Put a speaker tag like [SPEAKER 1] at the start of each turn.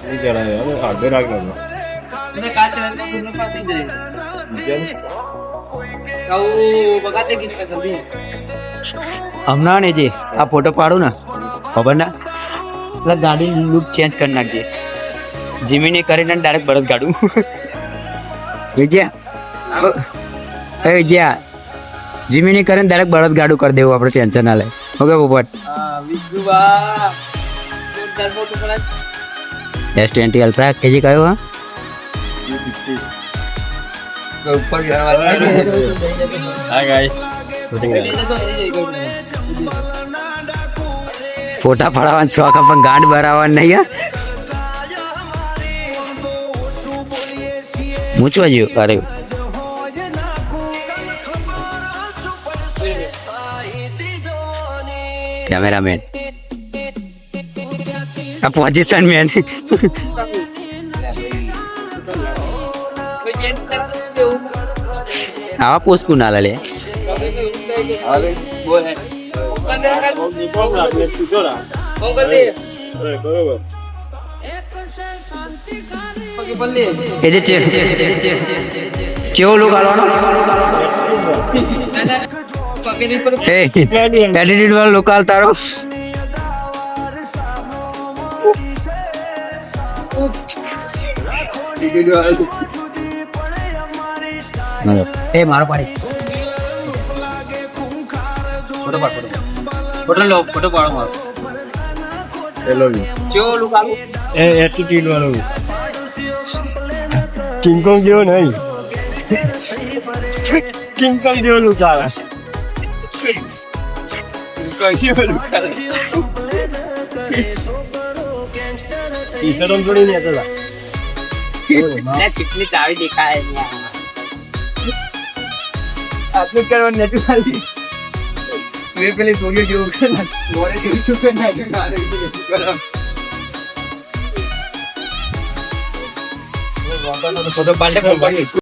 [SPEAKER 1] नहीं चला यार आधे राख लो
[SPEAKER 2] मैं काच रात में पूर्ण पाती जाए आओ बगाते गीत का जल्दी
[SPEAKER 3] હમણાં ને જે આ ફોટો પાડું ને ખબર ના એટલે ગાડી લુક ચેન્જ કરી નાખજે જીમીને કરીને ડાયરેક્ટ બળદ ગાડું વિજયા એ વિજયા જીમીને કરીને ડાયરેક્ટ બળદ ગાડું કરી દેવું આપણે ટેન્શન ના લે ઓકે પોપટ
[SPEAKER 2] हां विजू बा जोरदार फोटो पड़ा
[SPEAKER 3] S20 અલ્ટ્રા કેજી કયો હા
[SPEAKER 2] ऊपर घर वाला
[SPEAKER 1] हाय गाइस
[SPEAKER 3] ફોટા પાડવાનો શોખ પણ ગાંડ ભરાવાનું નહીં હા મૂચવા જેવું અરે કેમેરામેન આ પોઝિશન મેન આવા પોસ્કુ ના લે
[SPEAKER 2] बोल है कौन कर दे
[SPEAKER 1] बरोबर
[SPEAKER 2] ओके बल्ले
[SPEAKER 3] એ જે ચેવો લોક આલવાનો
[SPEAKER 2] पके नहीं पर
[SPEAKER 3] એ એડિટેડ વાળો લોક આલ તારો એ મારો પાડી
[SPEAKER 2] फोटो पाड़ फोटो लो फोटो पाड़ो मार
[SPEAKER 1] हेलो जी
[SPEAKER 2] जो लुकालो
[SPEAKER 1] ए एटीट्यूड वालों किंग कॉन्ग जो नहीं किंग कॉन्ग जो लुकाला कहीं लुकाला टी-शर्ट थोड़ी नहीं आता था
[SPEAKER 2] ना चिकनी चावी देखा है यार आपने करवा नेट वाली वे पहले सोनियो जो करना मोरे जो चुके ना के गाने की कलम वो वाला तो फोटो पाले